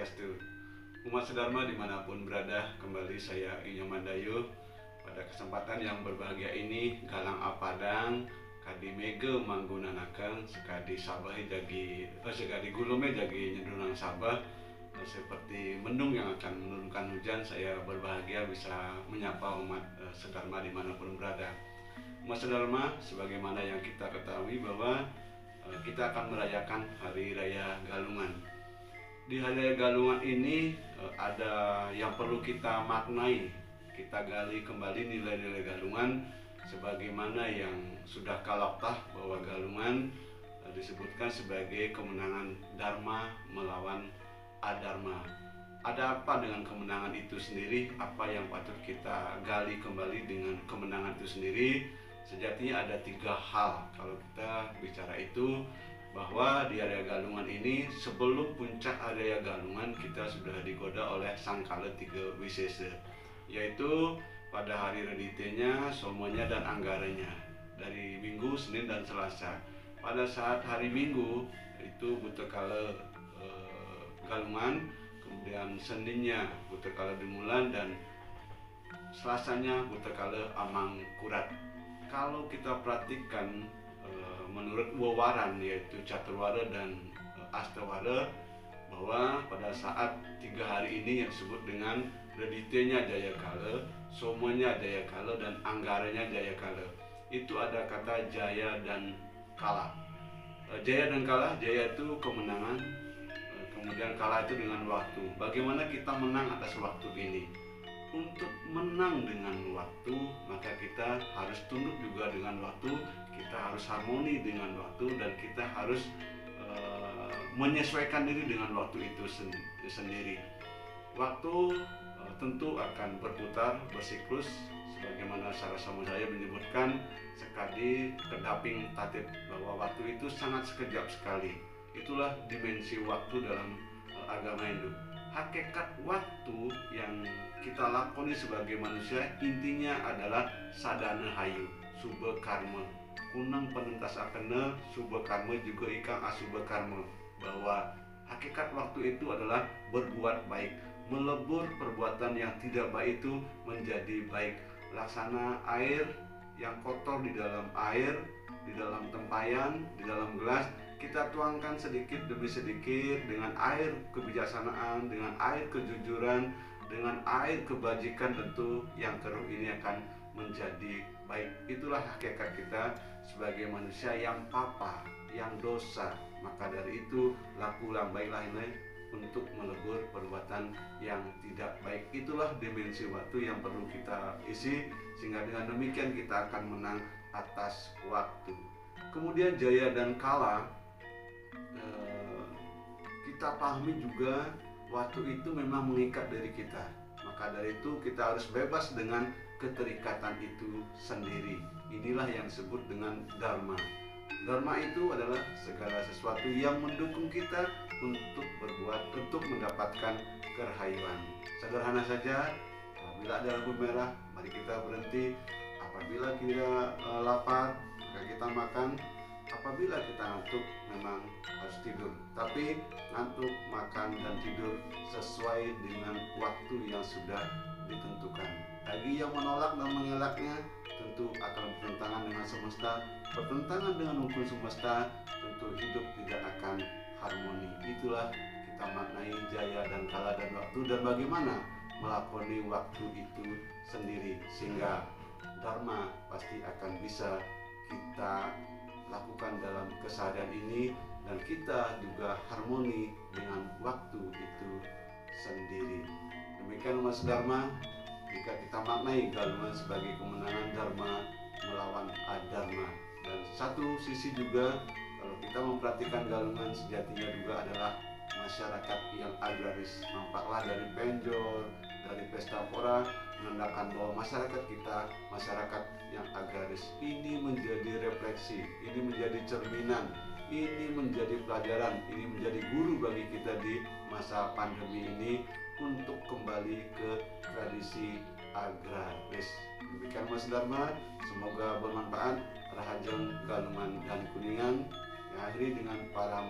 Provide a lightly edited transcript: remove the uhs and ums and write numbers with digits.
Swastiastu. Umat sedharma dimanapun berada, kembali saya Inyo Mandayu. Pada kesempatan yang berbahagia ini, Galang Apadang, kadi mege manggunanakan sekadi sabahi sekadi gulume jagi nyedunang sabah. Seperti mendung yang akan menurunkan hujan, saya berbahagia bisa menyapa umat sedharma dimanapun berada. Umat sedharma, sebagaimana yang kita ketahui bahwa kita akan merayakan Hari Raya Galungan. Di Hari Raya Galungan ini ada yang perlu kita maknai, kita gali kembali nilai-nilai Galungan, sebagaimana yang sudah kalaktah bahwa Galungan disebutkan sebagai kemenangan Dharma melawan Adharma. Ada apa dengan kemenangan itu sendiri? Apa yang patut kita gali kembali dengan kemenangan itu sendiri? Sejatinya ada 3 hal kalau kita bicara itu, bahwa di Hari Galungan ini, sebelum puncak Hari Galungan, kita sudah digoda oleh Sangkala 3 Wisesa, yaitu pada hari reditenya, somonya, dan anggaranya, dari Minggu, Senin, dan Selasa. Pada saat hari Minggu itu butekala Galungan, kemudian Seninnya butekala Demulan, dan Selasanya butekala Amang Kurat. Kalau kita perhatikan menurut Wawaran, yaitu Caturwara dan Astawara, bahwa pada saat 3 hari ini yang disebut dengan reditenya Jayakala, somonya Jayakala, dan anggaranya Jayakala, itu ada kata Jaya dan Kala. Jaya dan Kala, Jaya itu kemenangan, kemudian Kala itu dengan waktu. Bagaimana kita menang atas waktu ini? Untuk menang dengan waktu, maka kita harus tunduk juga dengan waktu, kita harus harmoni dengan waktu, dan kita harus menyesuaikan diri dengan waktu itu sendiri. Waktu tentu akan berputar, bersiklus, sebagaimana Sarasamudaya menyebutkan sekadi kedaping tatip, bahwa waktu itu sangat sekejap sekali. Itulah dimensi waktu dalam agama Hindu. Hakikat waktu yang kita lakoni sebagai manusia intinya adalah sadana hayu, subha karma. Kunang penentas akena, subha karma juga ikang asubha karma. Bahwa hakikat waktu itu adalah berbuat baik, melebur perbuatan yang tidak baik itu menjadi baik. Laksana air yang kotor di dalam air, di dalam tempayan, di dalam gelas, kita tuangkan sedikit demi sedikit dengan air kebijaksanaan, dengan air kejujuran, dengan air kebajikan, tentu yang keruh ini akan menjadi baik. Itulah hakikat kita sebagai manusia yang papa, yang dosa. Maka dari itu lakulah baiklah ini untuk melebur perbuatan yang tidak baik. Itulah dimensi waktu yang perlu kita isi, sehingga dengan demikian kita akan menang atas waktu. Kemudian Jaya dan Kala, kita pahami juga waktu itu memang mengikat diri kita. Maka dari itu kita harus bebas dengan keterikatan itu sendiri. Inilah yang disebut dengan Dharma. Dharma itu adalah segala sesuatu yang mendukung kita untuk berbuat, untuk mendapatkan kerahayuan. Sederhana saja, apabila ada lampu merah, mari kita berhenti. Apabila kita lapar, maka kita makan. Apabila kita ngantuk, memang harus tidur. Tapi ngantuk, makan, dan tidur sesuai dengan waktu yang sudah ditentukan. Bagi yang menolak dan mengelaknya, tentu akan bertentangan dengan semesta. Bertentangan dengan hukum semesta, tentu hidup tidak akan harmoni. Itulah kita maknai Jaya dan Kala dan waktu, dan bagaimana melakoni waktu itu sendiri, sehingga Dharma pasti akan bisa kita lakukan dalam keseharian ini, dan kita juga harmoni dengan waktu itu sendiri. Demikian umat sedharma, jika kita maknai Galungan sebagai kemenangan Dharma melawan Adharma. Dan satu sisi juga, kalau kita memperhatikan Galungan, sejatinya juga adalah masyarakat yang agraris. Nampaklah dari penjor, dari pesta pora, menandakan bahwa masyarakat kita masyarakat yang agraris. Ini menjadi refleksi, ini menjadi cerminan, ini menjadi pelajaran, ini menjadi guru bagi kita di masa pandemi ini untuk kembali ke tradisi agraris. Demikian Mas Dharma, semoga bermanfaat. Rahajeng Galungan dan Kuningan, diakhiri dengan para